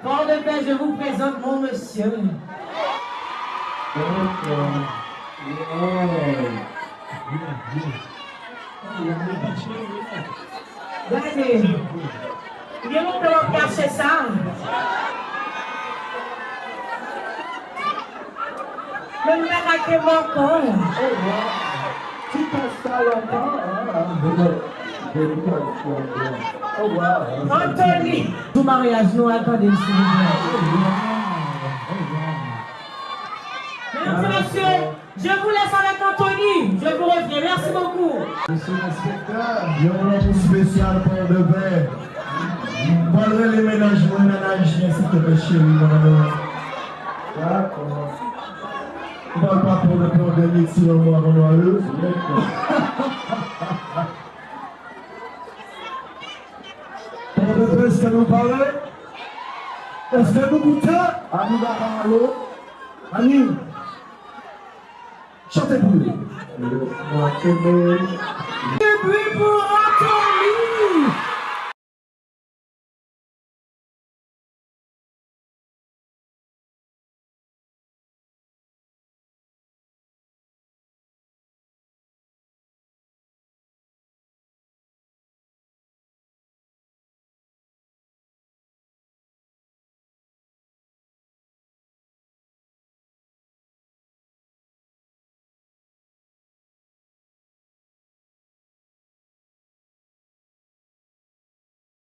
Port de paix, je vous présente mon monsieur. Regardez, il y a longtemps qu'on cache ça. Même la qui est encore. Tu passes ça longtemps, oh wow. Anthony, tout mariage, nous attendons s'il vous plaît. Merci monsieur, je vous laisse avec Anthony. Je vous reviens, merci beaucoup. Monsieur l'inspecteur, il y a un homme spécial pour de paix. Parlez les ménagements, s'il te plaît, chérie, madame. D'accord. On ne parle pas pour de paix, on donne ici au mois avant le. Pour de paix, est-ce que nous parlez? Est-ce que nous goûtons? Ami Bakamalo. Ami. Chantez pour lui. Et puis pour Anthony.